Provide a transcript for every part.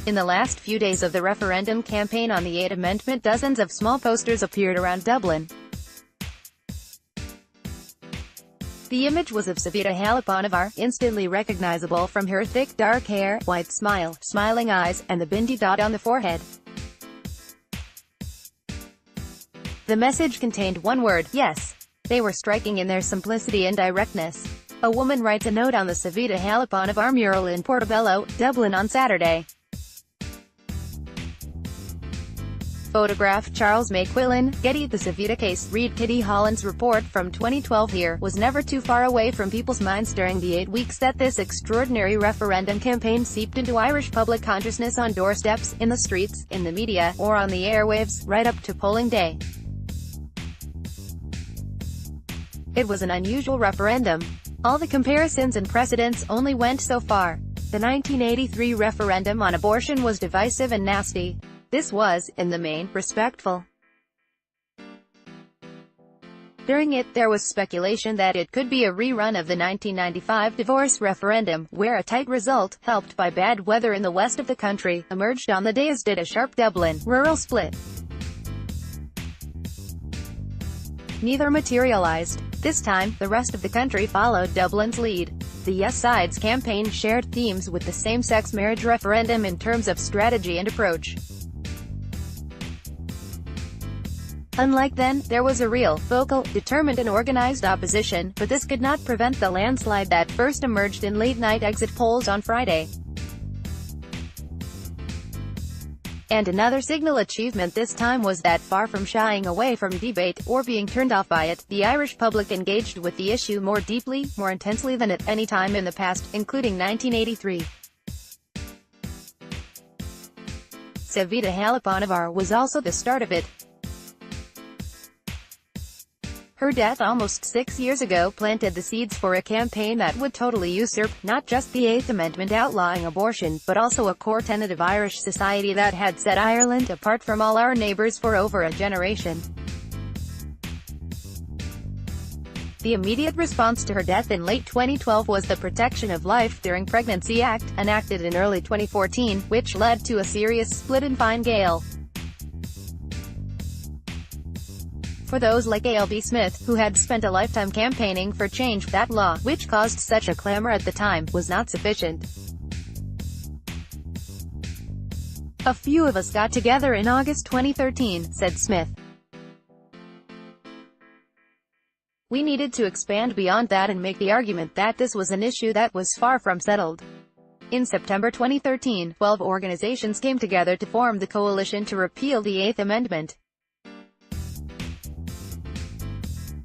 In the last few days of the referendum campaign on the 8th Amendment, dozens of small posters appeared around Dublin. The image was of Savita Halappanavar, instantly recognisable from her thick dark hair, white smile, smiling eyes, and the Bindi dot on the forehead. The message contained one word: yes. They were striking in their simplicity and directness. A woman writes a note on the Savita Halappanavar mural in Portabello, Dublin on Saturday. Photograph Charles McQuillan, Getty The Savita case. Read Kitty Holland's report from 2012 here was never too far away from people's minds during the 8 weeks that this extraordinary referendum campaign seeped into Irish public consciousness, on doorsteps, in the streets, in the media, or on the airwaves, right up to polling day. It was an unusual referendum. All the comparisons and precedents only went so far. The 1983 referendum on abortion was divisive and nasty. This was, in the main, respectful. During it, there was speculation that it could be a rerun of the 1995 divorce referendum, where a tight result, helped by bad weather in the west of the country, emerged on the day, as did a sharp Dublin rural split. Neither materialized. This time, the rest of the country followed Dublin's lead. The Yes side's campaign shared themes with the same-sex marriage referendum in terms of strategy and approach. Unlike then, there was a real, vocal, determined and organized opposition, but this could not prevent the landslide that first emerged in late-night exit polls on Friday. And another signal achievement this time was that, far from shying away from debate, or being turned off by it, the Irish public engaged with the issue more deeply, more intensely than at any time in the past, including 1983. Savita Halappanavar was also the start of it. Her death almost 6 years ago planted the seeds for a campaign that would totally usurp, not just the 8th Amendment outlawing abortion, but also a core tenet of Irish society that had set Ireland apart from all our neighbours for over a generation. The immediate response to her death in late 2012 was the Protection of Life During Pregnancy Act, enacted in early 2014, which led to a serious split in Fine Gael. For those like A.L.B. Smith, who had spent a lifetime campaigning for change, that law, which caused such a clamour at the time, was not sufficient. "A few of us got together in August 2013, said Smith. We needed to expand beyond that and make the argument that this was an issue that was far from settled. In September 2013, 12 organizations came together to form the Coalition to Repeal the 8th Amendment.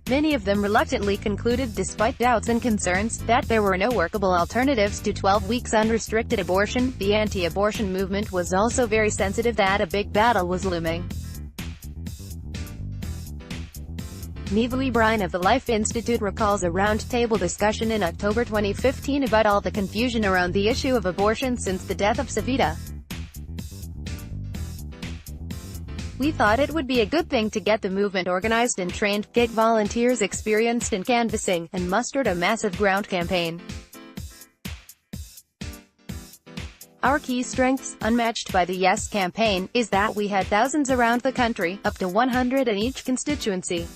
Many of them reluctantly concluded, despite doubts and concerns, that there were no workable alternatives to 12 weeks unrestricted abortion. The anti-abortion movement was also very sensitive that a big battle was looming. Niamh Bryan of the Life Institute recalls a round-table discussion in October 2015 about all the confusion around the issue of abortion since the death of Savita. We thought it would be a good thing to get the movement organized and trained, get volunteers experienced in canvassing, and mustered a massive ground campaign. Our key strengths, unmatched by the Yes campaign, is that we had thousands around the country, up to 100 in each constituency.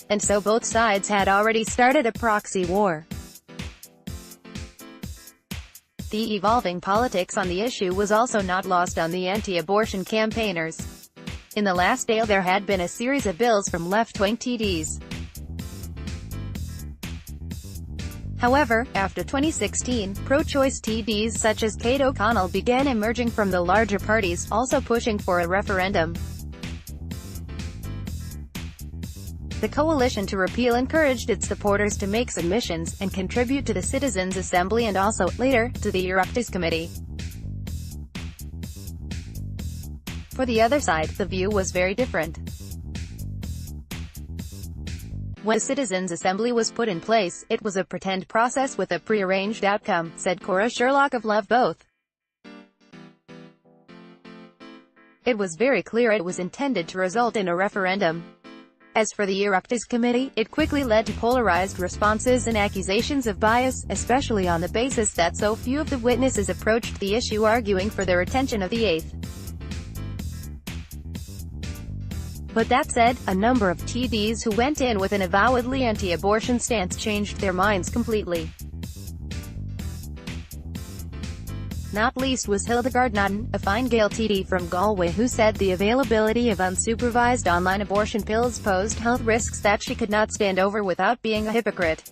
And so both sides had already started a proxy war. The evolving politics on the issue was also not lost on the anti-abortion campaigners. In the last day, there had been a series of bills from left-wing TDs. However, after 2016, pro-choice TDs such as Kate O'Connell began emerging from the larger parties, also pushing for a referendum. The Coalition to Repeal encouraged its supporters to make submissions, and contribute to the Citizens' Assembly and also, later, to the Oireachtas Committee. For the other side, the view was very different. When the Citizens' Assembly was put in place, it was a pretend process with a pre-arranged outcome, said Cora Sherlock of Love Both. It was very clear it was intended to result in a referendum. As for the Oireachtas committee, it quickly led to polarized responses and accusations of bias, especially on the basis that so few of the witnesses approached the issue arguing for the retention of the eighth. But that said, a number of TDs who went in with an avowedly anti-abortion stance changed their minds completely. Not least was Hildegard Naughton, a Fine Gael TD from Galway who said the availability of unsupervised online abortion pills posed health risks that she could not stand over without being a hypocrite.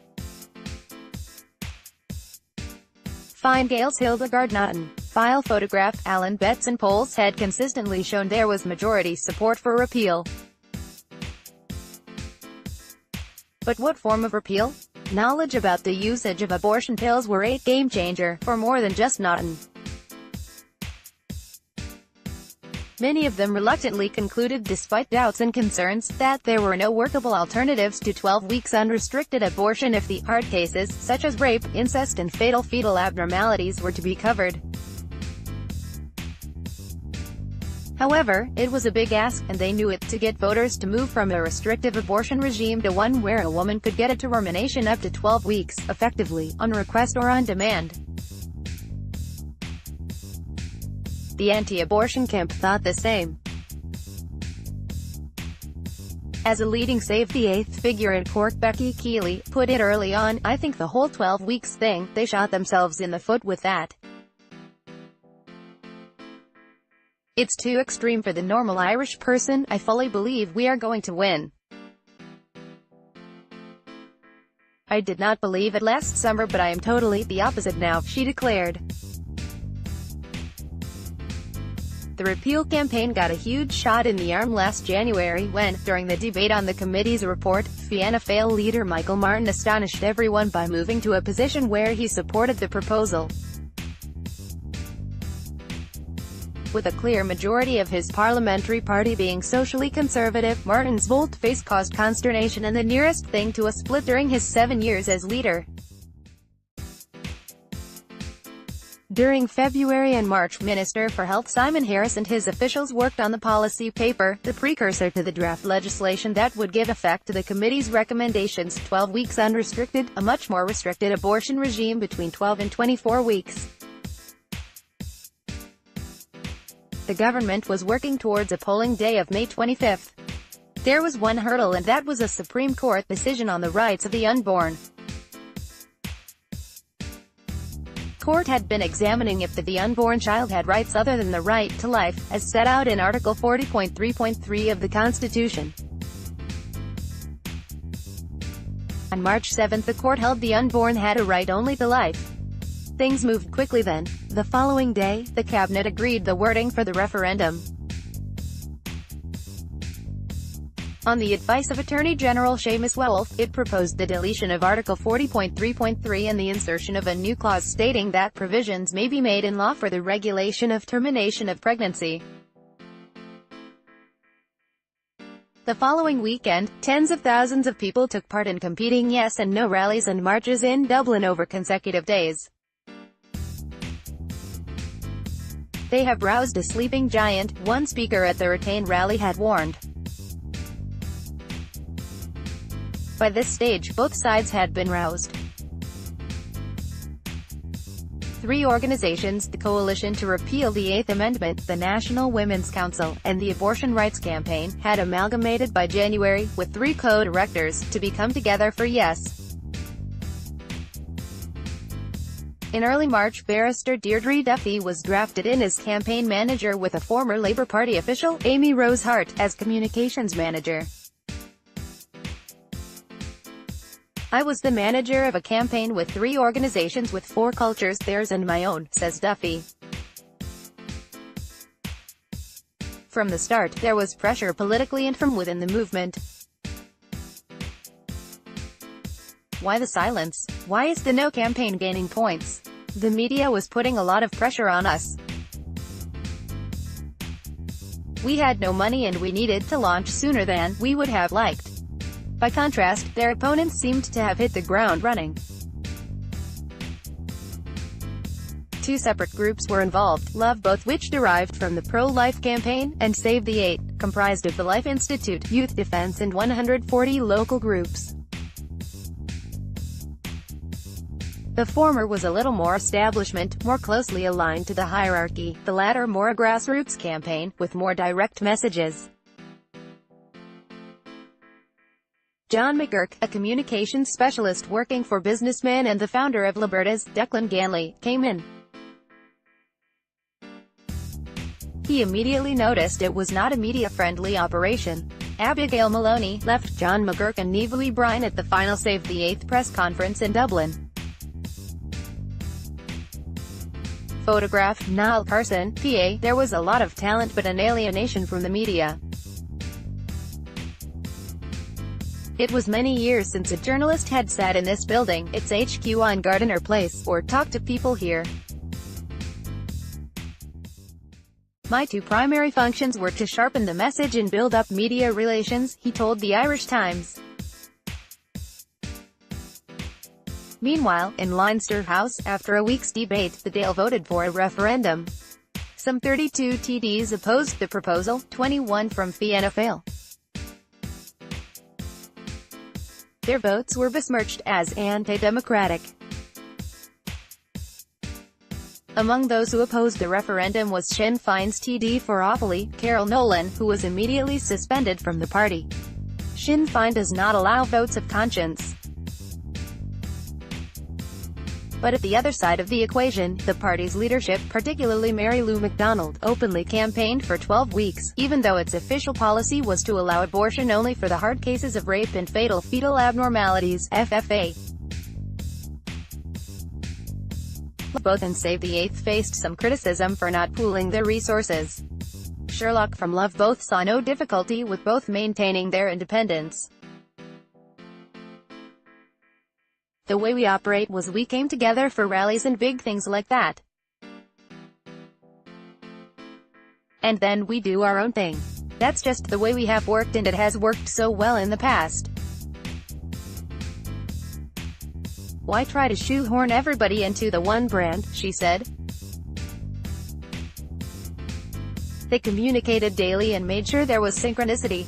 Fine Gael's Hildegard Naughton. File photograph. Alan Betts and polls had consistently shown there was majority support for repeal. But what form of repeal? Knowledge about the usage of abortion pills were a game-changer for more than just Naughton. Many of them reluctantly concluded, despite doubts and concerns, that there were no workable alternatives to 12 weeks unrestricted abortion if the hard cases, such as rape, incest and fatal fetal abnormalities, were to be covered. However, it was a big ask, and they knew it, to get voters to move from a restrictive abortion regime to one where a woman could get a termination up to 12 weeks, effectively, on request or on demand. The anti-abortion camp thought the same. As a leading Save the Eighth figure in Cork, Becky Keeley put it early on, "I think the whole 12 weeks thing, they shot themselves in the foot with that. It's too extreme for the normal Irish person. I fully believe we are going to win. I did not believe it last summer, but I am totally the opposite now," she declared. The repeal campaign got a huge shot in the arm last January when, during the debate on the committee's report, Fianna Fáil leader Michael Martin astonished everyone by moving to a position where he supported the proposal. With a clear majority of his parliamentary party being socially conservative, Martin's volte-face caused consternation and the nearest thing to a split during his 7 years as leader. During February and March, Minister for Health Simon Harris and his officials worked on the policy paper, the precursor to the draft legislation that would give effect to the committee's recommendations: 12 weeks unrestricted, a much more restricted abortion regime between 12 and 24 weeks. The government was working towards a polling day of May 25. There was one hurdle, and that was a Supreme Court decision on the rights of the unborn. Court had been examining if the unborn child had rights other than the right to life, as set out in Article 40.3.3 of the Constitution. On March 7 the court held the unborn had a right only to life. Things moved quickly then. The following day, the Cabinet agreed the wording for the referendum. On the advice of Attorney General Seamus Wolfe, it proposed the deletion of Article 40.3.3 and the insertion of a new clause stating that provisions may be made in law for the regulation of termination of pregnancy. The following weekend, tens of thousands of people took part in competing yes and no rallies and marches in Dublin over consecutive days. They have roused a sleeping giant, one speaker at the Retain rally had warned. By this stage, both sides had been roused. Three organizations, the Coalition to Repeal the Eighth Amendment, the National Women's Council, and the Abortion Rights Campaign, had amalgamated by January, with three co-directors, to become Together for Yes. In early March, barrister Deirdre Duffy was drafted in as campaign manager with a former Labour Party official, Amy Rose Hart, as communications manager. "I was the manager of a campaign with three organizations with four cultures, theirs and my own," says Duffy. From the start, there was pressure politically and from within the movement. Why the silence? Why is the No campaign gaining points? The media was putting a lot of pressure on us. We had no money and we needed to launch sooner than we would have liked. By contrast, their opponents seemed to have hit the ground running. Two separate groups were involved, Love Both, which derived from the pro-life campaign, and Save the Eight, comprised of the Life Institute, Youth Defence and 140 local groups. The former was a little more establishment, more closely aligned to the hierarchy, the latter more a grassroots campaign, with more direct messages. John McGurk, a communications specialist working for businessmen and the founder of Libertas, Declan Ganley, came in. He immediately noticed it was not a media-friendly operation. Abigail Maloney left John McGurk and Niamh Bryan at the final Save the Eighth press conference in Dublin. Photograph, Niall Carson, PA, there was a lot of talent but an alienation from the media. It was many years since a journalist had sat in this building, its HQ on Gardiner Place, or talked to people here. My two primary functions were to sharpen the message and build up media relations, he told the Irish Times. Meanwhile, in Leinster House, after a week's debate, the Dáil voted for a referendum. Some 32 TDs opposed the proposal, 21 from Fianna Fáil. Their votes were besmirched as anti-democratic. Among those who opposed the referendum was Sinn Féin's TD for Offaly, Carol Nolan, who was immediately suspended from the party. Sinn Féin does not allow votes of conscience. But at the other side of the equation, the party's leadership, particularly Mary Lou McDonald, openly campaigned for 12 weeks, even though its official policy was to allow abortion only for the hard cases of rape and fatal fetal abnormalities, FFA. Both and Save the Eighth faced some criticism for not pooling their resources. Sherlock from Love both saw no difficulty with both maintaining their independence. The way we operate was we came together for rallies and big things like that. And then we do our own thing. That's just the way we have worked and it has worked so well in the past. Why try to shoehorn everybody into the one brand, she said. They communicated daily and made sure there was synchronicity.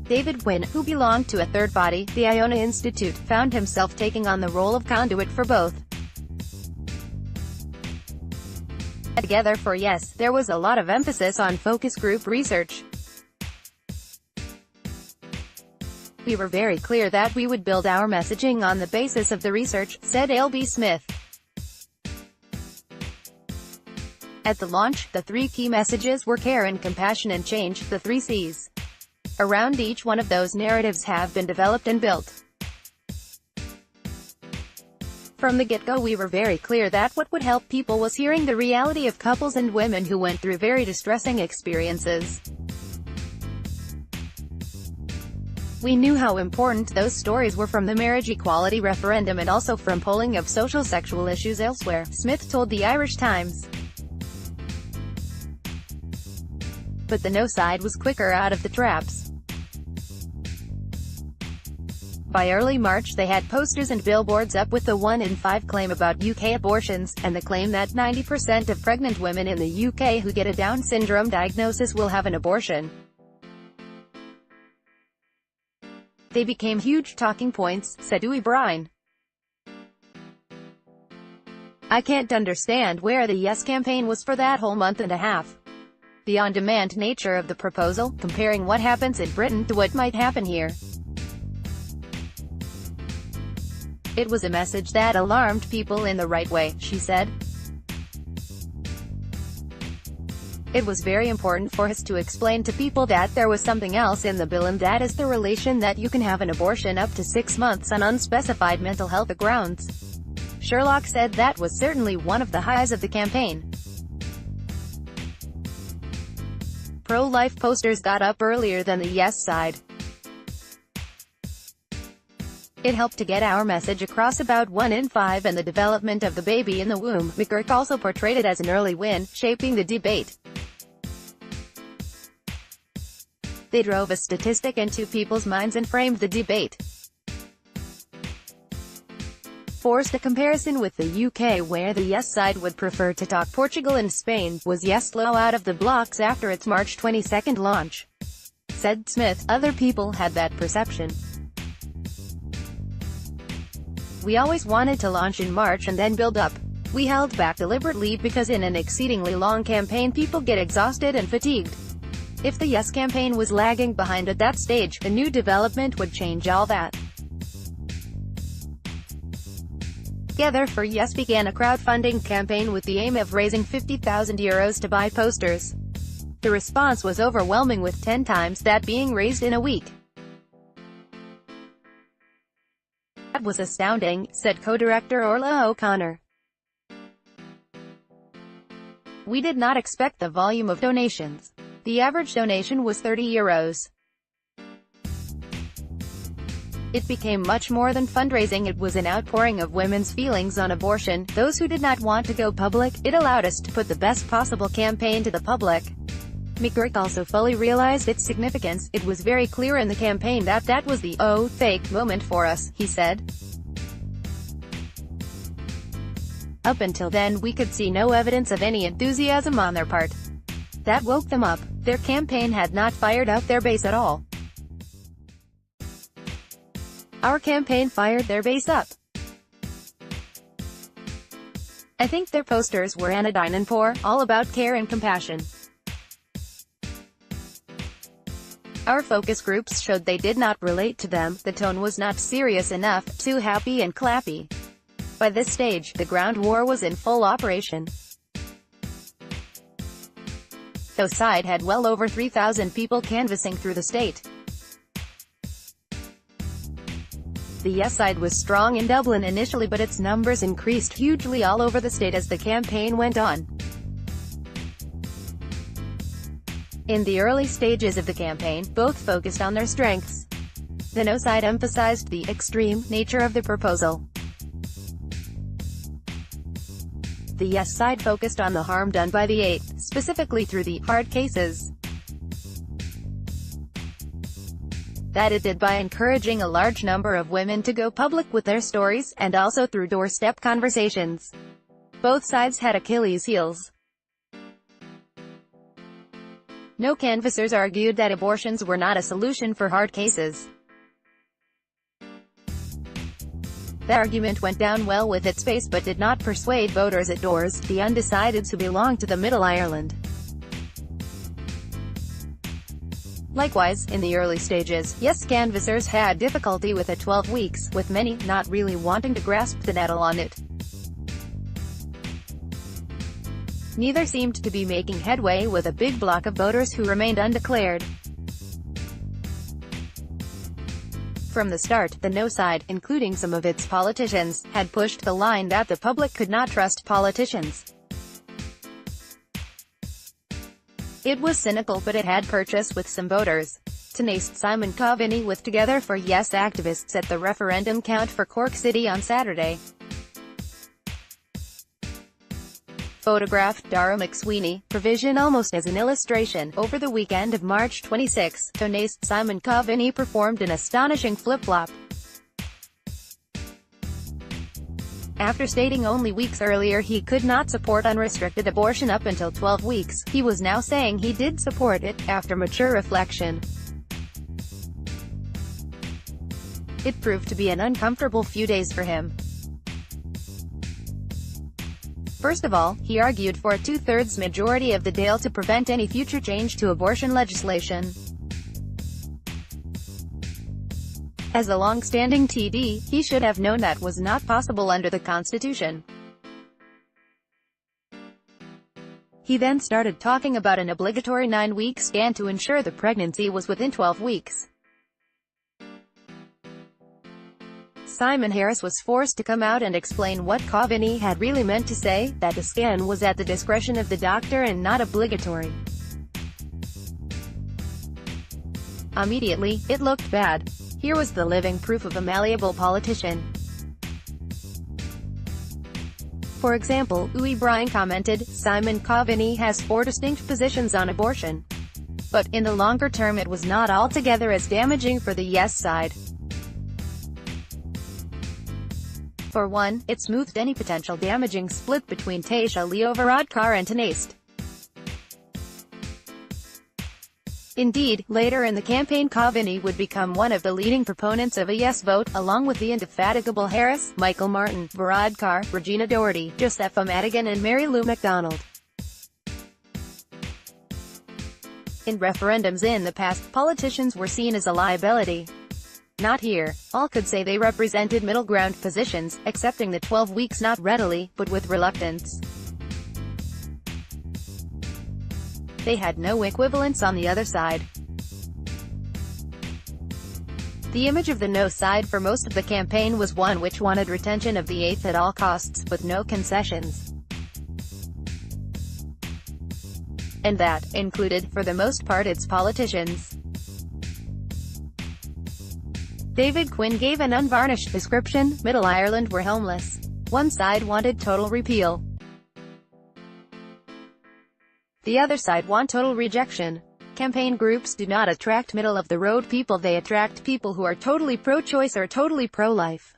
David Wynne, who belonged to a third body, the Iona Institute, found himself taking on the role of conduit for both. Together for Yes, there was a lot of emphasis on focus group research. We were very clear that we would build our messaging on the basis of the research, said L.B. Smith. At the launch, the three key messages were care and compassion and change, the three C's. Around each one of those narratives have been developed and built. From the get-go we were very clear that what would help people was hearing the reality of couples and women who went through very distressing experiences. We knew how important those stories were from the marriage equality referendum and also from polling of social sexual issues elsewhere, Smith told the Irish Times. But the no side was quicker out of the traps. By early March they had posters and billboards up with the 1 in 5 claim about UK abortions, and the claim that 90% of pregnant women in the UK who get a Down syndrome diagnosis will have an abortion. They became huge talking points, said Niamh Bryan. I can't understand where the Yes campaign was for that whole month and a half. The on-demand nature of the proposal, comparing what happens in Britain to what might happen here. It was a message that alarmed people in the right way, she said. It was very important for us to explain to people that there was something else in the bill, and that is the relation that you can have an abortion up to 6 months on unspecified mental health grounds. Sherlock said that was certainly one of the highs of the campaign. Pro-life posters got up earlier than the Yes side. It helped to get our message across about 1 in 5 and the development of the baby in the womb. McGurk also portrayed it as an early win, shaping the debate. They drove a statistic into people's minds and framed the debate. forced a comparison with the UK, where the Yes side would prefer to talk Portugal and Spain. Was Yes slow out of the blocks after its March 22 launch? Said Smith, other people had that perception. We always wanted to launch in March and then build up. We held back deliberately because in an exceedingly long campaign people get exhausted and fatigued. If the Yes campaign was lagging behind at that stage, a new development would change all that. Together for Yes began a crowdfunding campaign with the aim of raising €50,000 to buy posters. The response was overwhelming, with 10 times that being raised in a week. That was astounding, said co-director Orla O'Connor. We did not expect the volume of donations. The average donation was €30. It became much more than fundraising. It was an outpouring of women's feelings on abortion, those who did not want to go public. It allowed us to put the best possible campaign to the public. McQuillan also fully realized its significance. It was very clear in the campaign that was the "oh, fake" moment for us, he said. Up until then, we could see no evidence of any enthusiasm on their part. That woke them up. Their campaign had not fired up their base at all. Our campaign fired their base up. I think their posters were anodyne and poor, all about care and compassion. Our focus groups showed they did not relate to them. The tone was not serious enough, too happy and clappy. By this stage, the ground war was in full operation. The side had well over 3,000 people canvassing through the state. The Yes side was strong in Dublin initially, but its numbers increased hugely all over the state as the campaign went on. In the early stages of the campaign, both focused on their strengths. The No side emphasized the extreme nature of the proposal. The Yes side focused on the harm done by the 8, specifically through the hard cases. That it did by encouraging a large number of women to go public with their stories, and also through doorstep conversations. Both sides had Achilles' heels. No canvassers argued that abortions were not a solution for hard cases. The argument went down well with its base but did not persuade voters at doors, the undecideds who belonged to the Middle Ireland. Likewise, in the early stages, Yes canvassers had difficulty with it 12 weeks, with many not really wanting to grasp the nettle on it. Neither seemed to be making headway with a big block of voters who remained undeclared. From the start, the No side, including some of its politicians, had pushed the line that the public could not trust politicians. It was cynical, but it had purchase with some voters. Tenace Simon Coveney with Together for Yes activists at the referendum count for Cork City on Saturday. Photographed Dara McSweeney, provision almost as an illustration. Over the weekend of March 26, Tenace Simon Coveney performed an astonishing flip-flop. After stating only weeks earlier he could not support unrestricted abortion up until 12 weeks, he was now saying he did support it, after mature reflection. It proved to be an uncomfortable few days for him. First of all, he argued for a two-thirds majority of the Dáil to prevent any future change to abortion legislation. As a long-standing TD, he should have known that was not possible under the Constitution. He then started talking about an obligatory 9-week scan to ensure the pregnancy was within 12 weeks. Simon Harris was forced to come out and explain what Coveney had really meant to say, that the scan was at the discretion of the doctor and not obligatory. Immediately, it looked bad. Here was the living proof of a malleable politician. For example, Uwe Bryan commented, Simon Coveney has 4 distinct positions on abortion. But, in the longer term it was not altogether as damaging for the Yes side. For one, it smoothed any potential damaging split between Tasha Varadkar and Tanast. Indeed, later in the campaign Vinny would become one of the leading proponents of a yes vote, along with the indefatigable Harris, Michael Martin, Varadkar, Regina Doherty, Josepha Madigan and Mary Lou MacDonald. In referendums in the past, politicians were seen as a liability. Not here. All could say they represented middle ground positions, accepting the 12 weeks not readily, but with reluctance. They had no equivalents on the other side. The image of the no side for most of the campaign was one which wanted retention of the eighth at all costs, with no concessions. And that included, for the most part, its politicians. David Quinn gave an unvarnished description: Middle Ireland were homeless. One side wanted total repeal. The other side want total rejection. Campaign groups do not attract middle-of-the-road people, they attract people who are totally pro-choice or totally pro-life.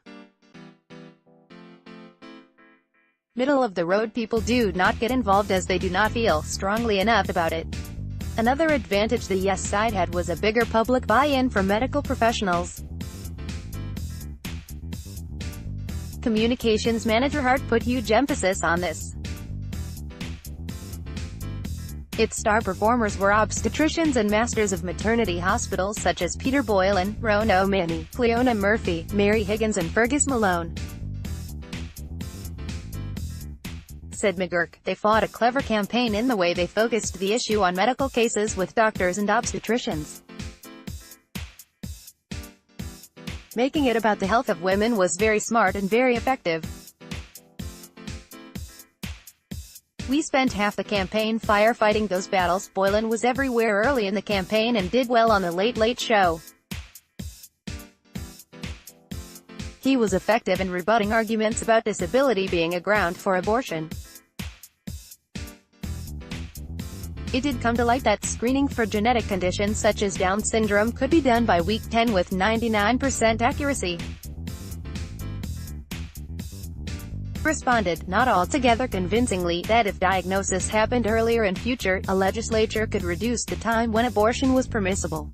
Middle-of-the-road people do not get involved as they do not feel strongly enough about it. Another advantage the yes side had was a bigger public buy-in from medical professionals. Communications manager Hart put huge emphasis on this. Its star performers were obstetricians and masters of maternity hospitals such as Peter Boylan, Rona O'Mahony, Cleona Murphy, Mary Higgins and Fergus Malone. Said McGurk, they fought a clever campaign in the way they focused the issue on medical cases with doctors and obstetricians. Making it about the health of women was very smart and very effective. We spent half the campaign firefighting those battles. Boylan was everywhere early in the campaign and did well on the Late Late Show. He was effective in rebutting arguments about disability being a ground for abortion. It did come to light that screening for genetic conditions such as Down syndrome could be done by week 10 with 99% accuracy. Responded, not altogether convincingly, that if diagnosis happened earlier in future, a legislature could reduce the time when abortion was permissible.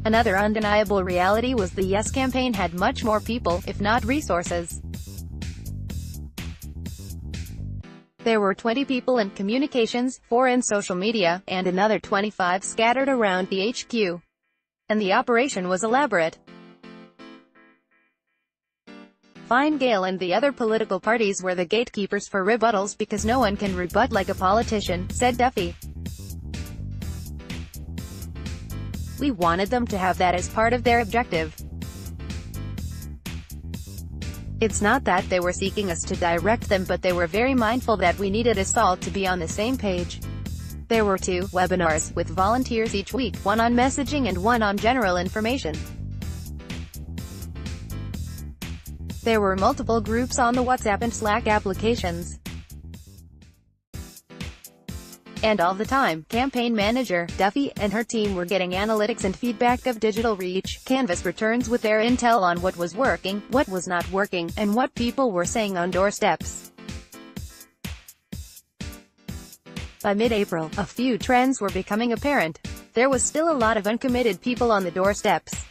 Another undeniable reality was the Yes campaign had much more people, if not resources. There were 20 people in communications, 4 in social media, and another 25 scattered around the HQ. And the operation was elaborate. Fine Gael and the other political parties were the gatekeepers for rebuttals because no one can rebut like a politician, said Duffy. We wanted them to have that as part of their objective. It's not that they were seeking us to direct them, but they were very mindful that we needed us all to be on the same page. There were 2 webinars, with volunteers each week, one on messaging and one on general information. There were multiple groups on the WhatsApp and Slack applications. And all the time, campaign manager, Duffy, and her team were getting analytics and feedback of digital reach, Canvas returns with their intel on what was working, what was not working, and what people were saying on doorsteps. By mid-April, a few trends were becoming apparent. There was still a lot of uncommitted people on the doorsteps.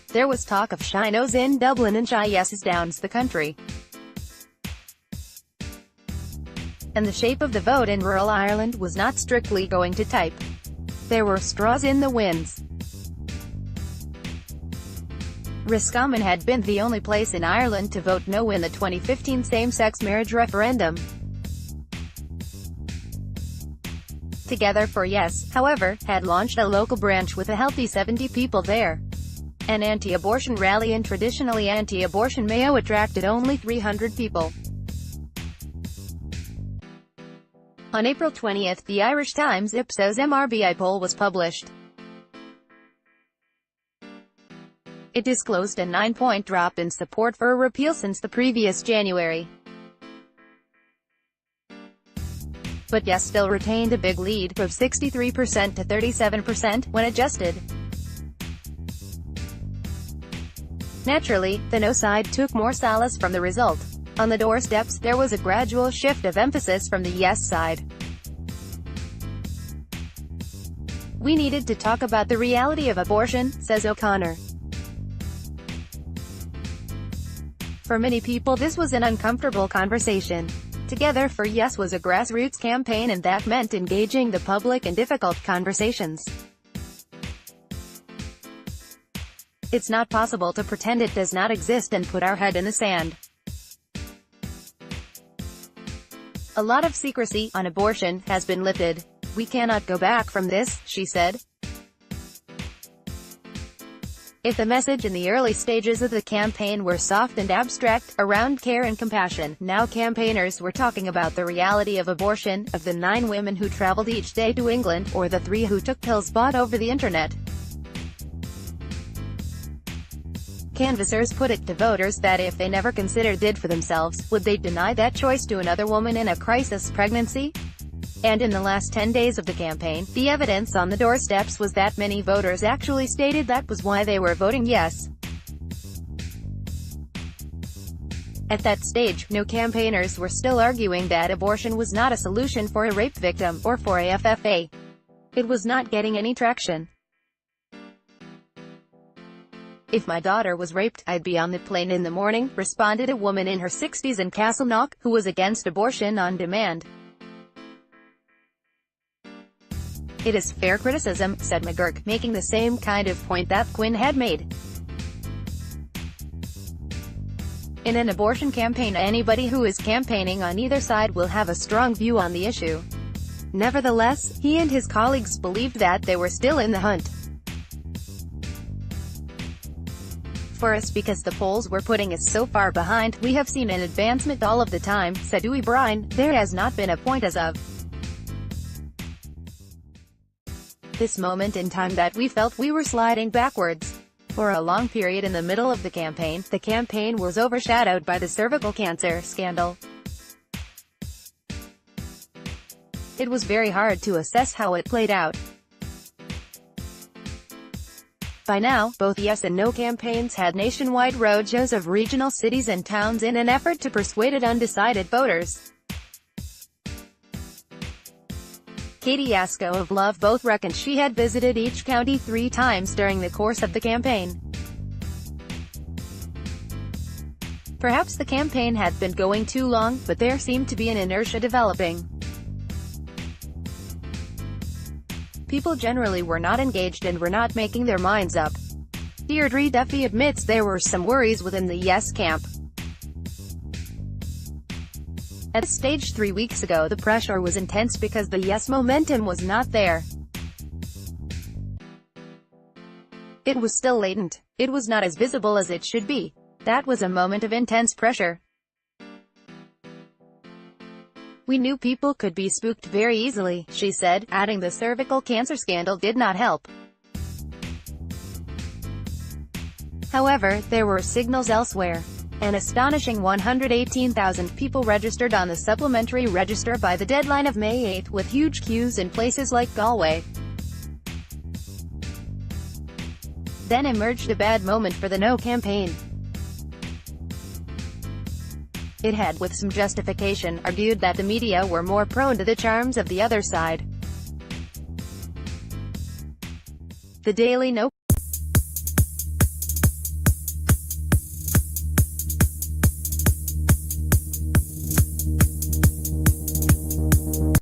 There was talk of shy no's in Dublin and shy yeses down the country. And the shape of the vote in rural Ireland was not strictly going to type. There were straws in the winds. Roscommon had been the only place in Ireland to vote no in the 2015 same-sex marriage referendum. Together for Yes, however, had launched a local branch with a healthy 70 people there. An anti-abortion rally in traditionally anti-abortion Mayo attracted only 300 people. On April 20, the Irish Times Ipsos MRBI poll was published. It disclosed a 9-point drop in support for a repeal since the previous January. But Yes still retained a big lead, from 63% to 37% when adjusted. Naturally, the no side took more solace from the result. On the doorsteps, there was a gradual shift of emphasis from the yes side. "We needed to talk about the reality of abortion," says O'Connor. For many people this was an uncomfortable conversation. Together for Yes was a grassroots campaign, and that meant engaging the public in difficult conversations. "It's not possible to pretend it does not exist and put our head in the sand. A lot of secrecy on abortion has been lifted. We cannot go back from this," she said. If the message in the early stages of the campaign were soft and abstract, around care and compassion, now campaigners were talking about the reality of abortion, of the 9 women who traveled each day to England, or the 3 who took pills bought over the internet. Canvassers put it to voters that if they never considered it for themselves, would they deny that choice to another woman in a crisis pregnancy? And in the last 10 days of the campaign, the evidence on the doorsteps was that many voters actually stated that was why they were voting yes. At that stage, no campaigners were still arguing that abortion was not a solution for a rape victim, or for a FFA. It was not getting any traction. "If my daughter was raped, I'd be on the plane in the morning," responded a woman in her 60s in Castleknock, who was against abortion on demand. "It is fair criticism," said McGurk, making the same kind of point that Quinn had made. In an abortion campaign, anybody who is campaigning on either side will have a strong view on the issue. Nevertheless, he and his colleagues believed that they were still in the hunt. "For us, because the polls were putting us so far behind, we have seen an advancement all of the time," said Dewey Brine. "There has not been a point as of this moment in time that we felt we were sliding backwards." For a long period in the middle of the campaign was overshadowed by the cervical cancer scandal. It was very hard to assess how it played out. By now, both yes and no campaigns had nationwide roadshows of regional cities and towns in an effort to persuade undecided voters. Katie Yasko of Love Both reckoned she had visited each county 3 times during the course of the campaign. Perhaps the campaign had been going too long, but there seemed to be an inertia developing. People generally were not engaged and were not making their minds up. Deirdre Duffy admits there were some worries within the yes camp. At stage 3 weeks ago, the pressure was intense because the yes momentum was not there. It was still latent. It was not as visible as it should be. That was a moment of intense pressure. "We knew people could be spooked very easily," she said, adding the cervical cancer scandal did not help. However, there were signals elsewhere. An astonishing 118,000 people registered on the supplementary register by the deadline of May 8, with huge queues in places like Galway. Then emerged a bad moment for the No campaign. It had, with some justification, argued that the media were more prone to the charms of the other side. The Daily No